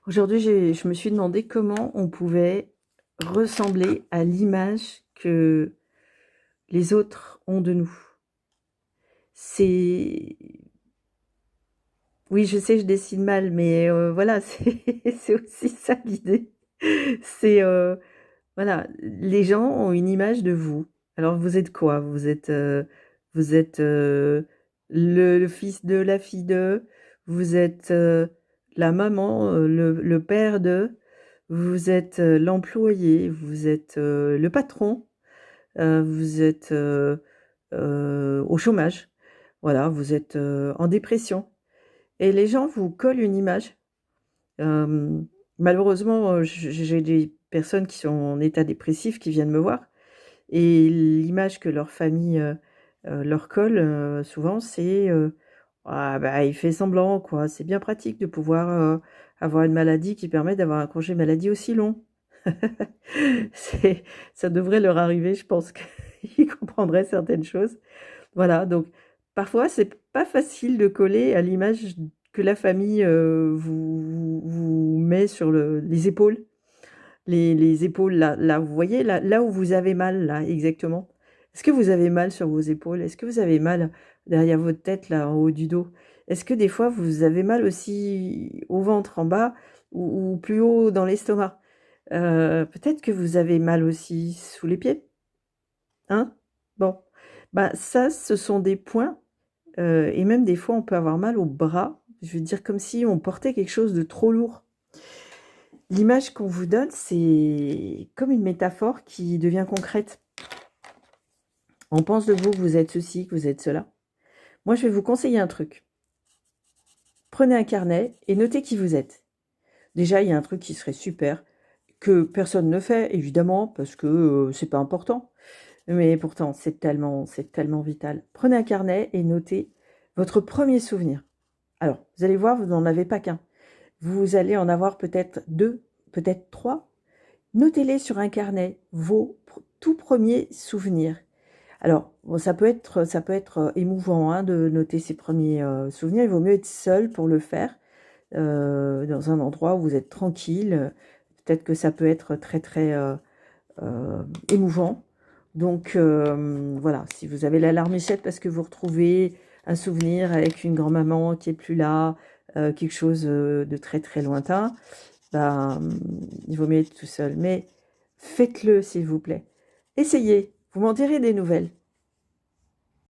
Aujourd'hui, je me suis demandé comment on pouvait ressembler à l'image que les autres ont de nous. C'est oui, je sais, je dessine mal, mais voilà, c'est aussi ça l'idée. C'est, voilà, les gens ont une image de vous. Alors vous êtes quoi? Vous êtes le fils de, la fille de, vous êtes la maman, le père de, vous êtes l'employé, vous êtes le patron, vous êtes au chômage, voilà, vous êtes en dépression. Et les gens vous collent une image. Euh, Malheureusement, j'ai des personnes qui sont en état dépressif qui viennent me voir. Et l'image que leur famille leur colle souvent, c'est ah, bah, il fait semblant, quoi. C'est bien pratique de pouvoir avoir une maladie qui permet d'avoir un congé maladie aussi long. C'est, ça devrait leur arriver, je pense qu'ils comprendraient certaines choses. Voilà, donc parfois c'est pas facile de coller à l'image que la famille vous met sur les épaules. Les épaules, là, vous voyez, là où vous avez mal, là, exactement. Est-ce que vous avez mal sur vos épaules? Est-ce que vous avez mal derrière votre tête, là, en haut du dos? Est-ce que des fois, vous avez mal aussi au ventre, en bas, ou plus haut dans l'estomac? Peut-être que vous avez mal aussi sous les pieds, hein? Bon, bah ça, ce sont des points, et même des fois, on peut avoir mal au bras. Je veux dire, comme si on portait quelque chose de trop lourd. L'image qu'on vous donne, c'est comme une métaphore qui devient concrète. On pense de vous que vous êtes ceci, que vous êtes cela. Moi, je vais vous conseiller un truc. Prenez un carnet et notez qui vous êtes. Déjà, il y a un truc qui serait super, que personne ne fait, évidemment, parce que c'est pas important. Mais pourtant, c'est tellement vital. Prenez un carnet et notez votre premier souvenir. Alors, vous allez voir, vous n'en avez pas qu'un. Vous allez en avoir peut-être deux, peut-être trois. Notez-les sur un carnet, vos tout premiers souvenirs. Alors, bon, ça peut être émouvant hein, de noter ses premiers souvenirs. Il vaut mieux être seul pour le faire, dans un endroit où vous êtes tranquille. Peut-être que ça peut être très, très émouvant. Donc, voilà, si vous avez la larmichette parce que vous retrouvez un souvenir avec une grand-maman qui est plus là, quelque chose de très, très lointain, ben, il vaut mieux être tout seul. Mais faites-le, s'il vous plaît. Essayez, vous m'en direz des nouvelles.